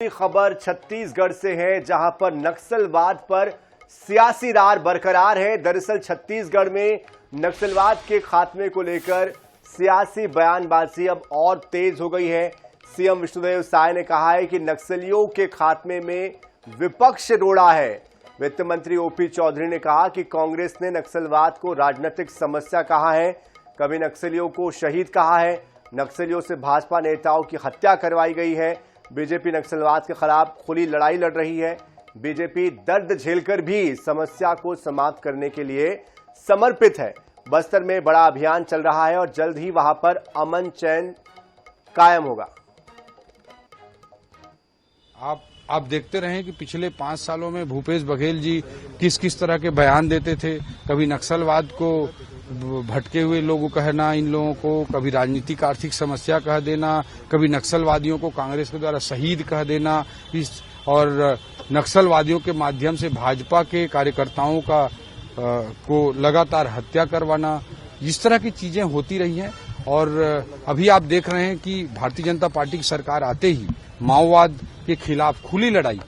खबर छत्तीसगढ़ से है, जहां पर नक्सलवाद पर सियासी रार बरकरार है। दरअसल छत्तीसगढ़ में नक्सलवाद के खात्मे को लेकर सियासी बयानबाजी अब और तेज हो गई है। सीएम विष्णुदेव साय ने कहा है कि नक्सलियों के खात्मे में विपक्ष रोड़ा है। वित्त मंत्री ओपी चौधरी ने कहा कि कांग्रेस ने नक्सलवाद को राजनीतिक समस्या कहा है, कभी नक्सलियों को शहीद कहा है। नक्सलियों से भाजपा नेताओं की हत्या करवाई गई है। बीजेपी नक्सलवाद के खिलाफ खुली लड़ाई लड़ रही है। बीजेपी दर्द झेलकर भी समस्या को समाप्त करने के लिए समर्पित है। बस्तर में बड़ा अभियान चल रहा है और जल्द ही वहां पर अमन चैन कायम होगा। आप देखते रहे कि पिछले 5 सालों में भूपेश बघेल जी किस किस तरह के बयान देते थे। कभी नक्सलवाद को भटके हुए लोगों कहना इन लोगों को, कभी राजनीतिक आर्थिक समस्या कह देना, कभी नक्सलवादियों को कांग्रेस के द्वारा शहीद कह देना, और नक्सलवादियों के माध्यम से भाजपा के कार्यकर्ताओं को लगातार हत्या करवाना। इस तरह की चीजें होती रही हैं। और अभी आप देख रहे हैं कि भारतीय जनता पार्टी की सरकार आते ही माओवाद के खिलाफ खुली लड़ाई,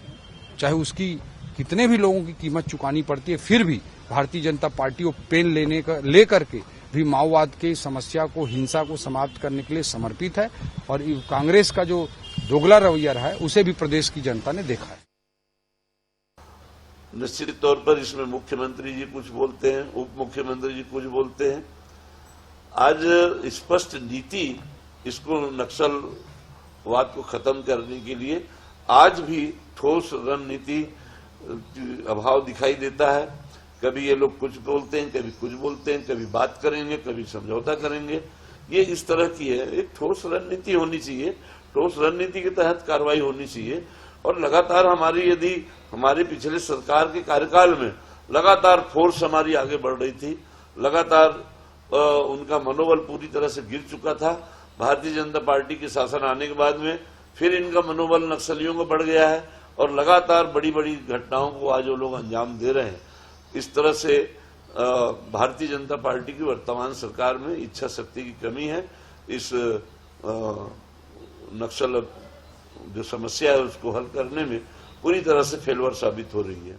चाहे उसकी कितने भी लोगों की कीमत चुकानी पड़ती है, फिर भी भारतीय जनता पार्टी वो पेन लेकर के भी माओवाद की समस्या को, हिंसा को समाप्त करने के लिए समर्पित है। और कांग्रेस का जो दोगला रवैया रहा है उसे भी प्रदेश की जनता ने देखा है। निश्चित तौर पर इसमें मुख्यमंत्री जी कुछ बोलते हैं, उप मुख्यमंत्री जी कुछ बोलते हैं। आज स्पष्ट नीति इसको नक्सलवाद को खत्म करने के लिए आज भी ठोस रणनीति अभाव दिखाई देता है। कभी ये लोग कुछ बोलते हैं, कभी कुछ बोलते हैं, कभी बात करेंगे, कभी समझौता करेंगे। ये इस तरह की है। एक ठोस रणनीति होनी चाहिए, ठोस रणनीति के तहत कार्रवाई होनी चाहिए। और लगातार यदि हमारे पिछले सरकार के कार्यकाल में लगातार फोर्स हमारी आगे बढ़ रही थी, लगातार उनका मनोबल पूरी तरह से गिर चुका था। भारतीय जनता पार्टी के शासन आने के बाद में फिर इनका मनोबल नक्सलियों को बढ़ गया है और लगातार बड़ी बड़ी घटनाओं को आज वो लोग अंजाम दे रहे हैं। इस तरह से भारतीय जनता पार्टी की वर्तमान सरकार में इच्छा शक्ति की कमी है। इस नक्सल जो समस्या है उसको हल करने में पूरी तरह से फेलवर साबित हो रही है।